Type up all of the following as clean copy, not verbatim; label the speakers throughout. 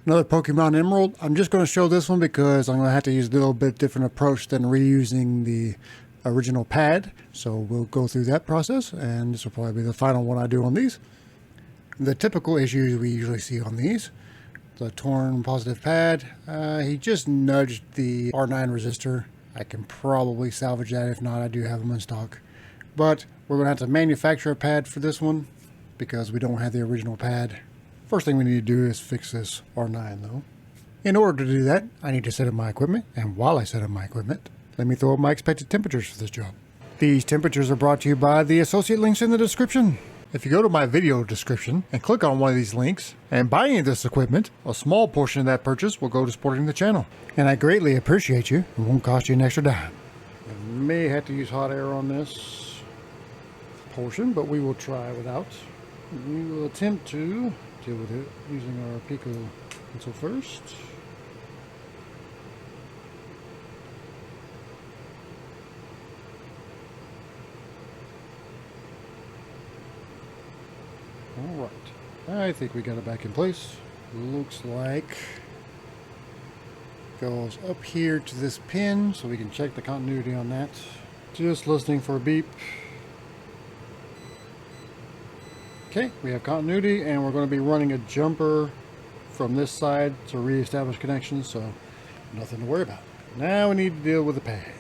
Speaker 1: Another Pokemon Emerald. I'm just going to show this one because I'm going to have to use a little bit different approach than reusing the original pad. So we'll go through that process, and this will probably be the final one I do on these. The typical issues we usually see on these: the torn positive pad. He just nudged the R9 resistor. I can probably salvage that. If not, I do have them in stock. But we're going to have to manufacture a pad for this one because we don't have the original pad. First thing we need to do is fix this R9 though. In order to do that, I need to set up my equipment, and while I set up my equipment, let me throw up my expected temperatures for this job. These temperatures are brought to you by the associate links in the description. If you go to my video description and click on one of these links and buy any of this equipment, a small portion of that purchase will go to supporting the channel. And I greatly appreciate you. It won't cost you an extra dime. I may have to use hot air on this portion, but we will try without. We will attempt to deal with it using our Pico pencil first. Alright, I think we got it back in place. Looks like goes up here to this pin so we can check the continuity on that. Just listening for a beep. Okay, we have continuity, and we're going to be running a jumper from this side to re-establish connections, so nothing to worry about. Now we need to deal with the pad.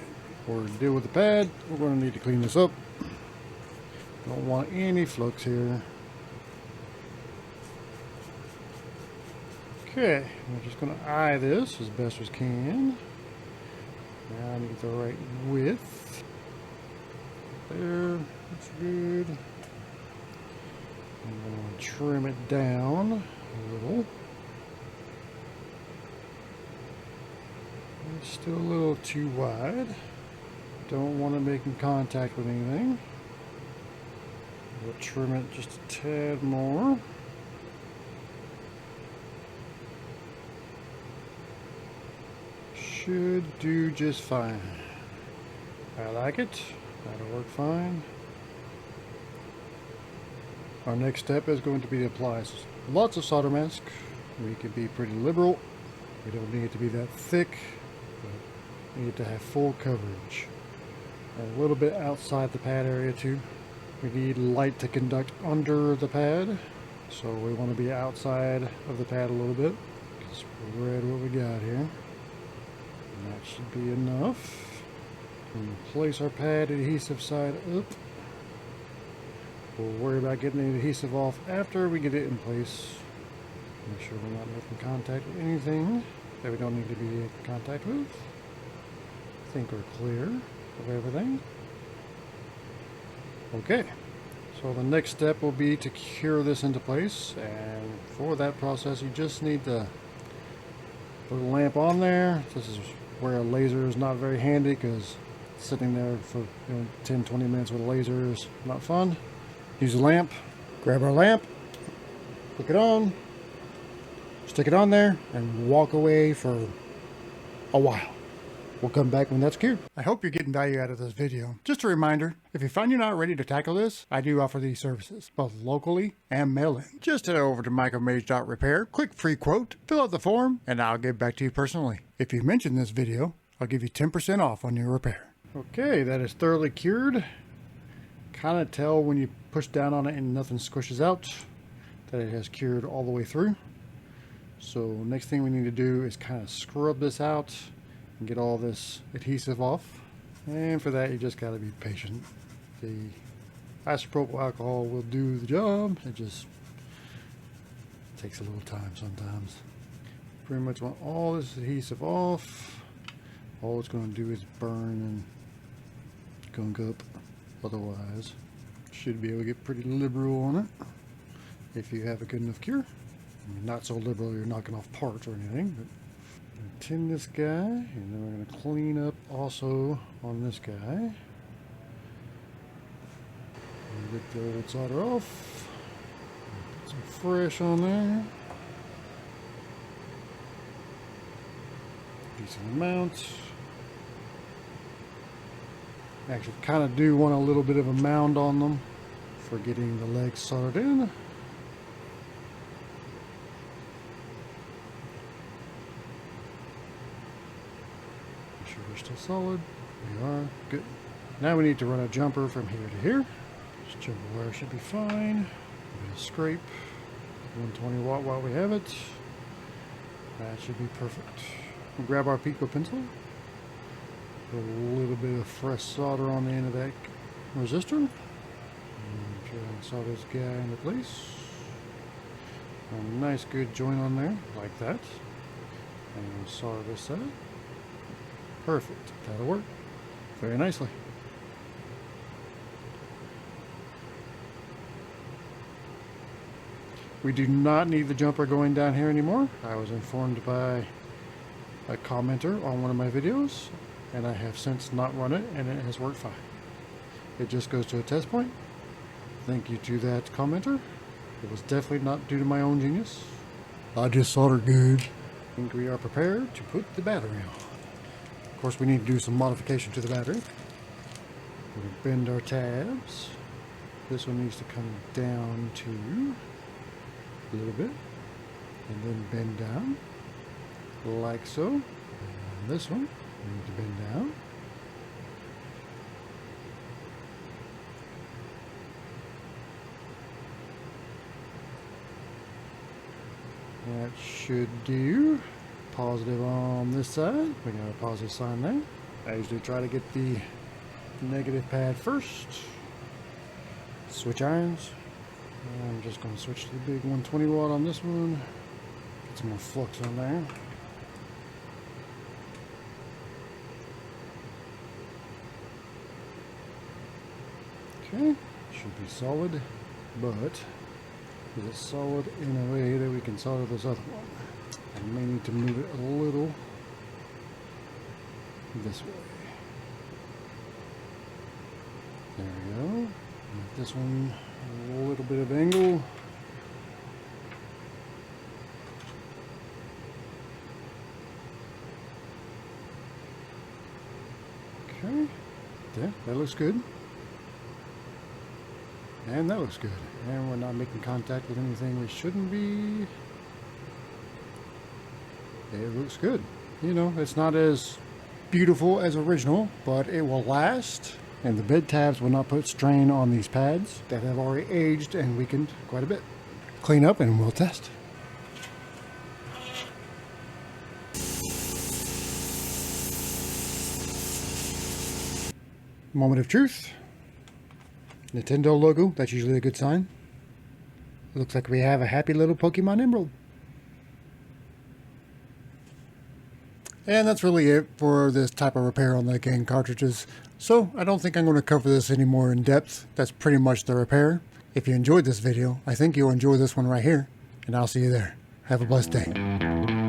Speaker 1: Or to deal with the pad, we're going to need to clean this up. Don't want any flux here. Okay, we're just going to eye this as best as can. Now I need the right width. There, that's good. I'm going to trim it down a little. It's still a little too wide. Don't want to make contact with anything. We'll trim it just a tad more. Should do just fine. I like it. That'll work fine. Our next step is going to be to apply lots of solder mask. We can be pretty liberal. We don't need it to be that thick, but we need to have full coverage. A little bit outside the pad area too. We need light to conduct under the pad, so we want to be outside of the pad a little bit. Spread what we got here. And that should be enough. And place our pad adhesive side up. We'll worry about getting the adhesive off after we get it in place. Make sure we're not making contact with anything that we don't need to be in contact with. I think we're clear of everything. Okay, so the next step will be to cure this into place, and for that process you just need to put a lamp on there. This is where a laser is not very handy because sitting there for 10-20 minutes with a laser is not fun. Use a lamp, grab our lamp, hook it on, stick it on there, and walk away for a while. We'll come back when that's cured. I hope you're getting value out of this video. Just a reminder, if you find you're not ready to tackle this, I do offer these services, both locally and mail-in. Just head over to micromage.repair, click free quote, fill out the form, and I'll get back to you personally. If you mention this video, I'll give you 10% off on your repair. Okay, that is thoroughly cured. Kind of tell when you push down on it and nothing squishes out that it has cured all the way through. So next thing we need to do is kind of scrub this out and get all this adhesive off. And for that you just got to be patient. The isopropyl alcohol will do the job. It just takes a little time sometimes. Pretty much want all this adhesive off. All it's going to do is burn and gunk up. Otherwise, should be able to get pretty liberal on it if you have a good enough cure. I mean, not so liberal you're knocking off parts or anything, but tin this guy, and then we're going to clean up also on this guy. Get the old solder off. Put some fresh on there. Decent amount. Actually, kind of do want a little bit of a mound on them for getting the legs soldered in. sure we're still solid. We are. Good. Now we need to run a jumper from here to here. This jumper wire should be fine. A bit of scrape. 120 watt while we have it. That should be perfect. We'll grab our Pico pencil. Put a little bit of fresh solder on the end of that resistor. And try and solder this guy into place. A nice good joint on there, like that. And we'll solder this side. Perfect. That'll work very nicely. We do not need the jumper going down here anymore. I was informed by a commenter on one of my videos, and I have since not run it, and it has worked fine. It just goes to a test point. Thank you to that commenter. It was definitely not due to my own genius. I just soldered good. I think we are prepared to put the battery on. Of course, we need to do some modification to the battery. We'll bend our tabs. This one needs to come down to a little bit, and then bend down like so. And this one we need to bend down. That should do. Positive on this side. We got a positive sign there. I usually try to get the negative pad first. Switch irons. I'm just going to switch to the big 120 watt on this one. Get some more flux on there. Okay, should be solid, but is it solid in a way that we can solder this other one? I may need to move it a little this way. There we go. Make this one a little bit of angle. Okay, yeah, that looks good. And that looks good. And we're not making contact with anything we shouldn't be. It looks good. You know, it's not as beautiful as original, but it will last. And the bed tabs will not put strain on these pads that have already aged and weakened quite a bit. Clean up and we'll test. Moment of truth. Nintendo logo, that's usually a good sign. Looks like we have a happy little Pokemon Emerald. And that's really it for this type of repair on the game cartridges. So I don't think I'm going to cover this any more in depth. That's pretty much the repair. If you enjoyed this video, I think you'll enjoy this one right here. And I'll see you there. Have a blessed day.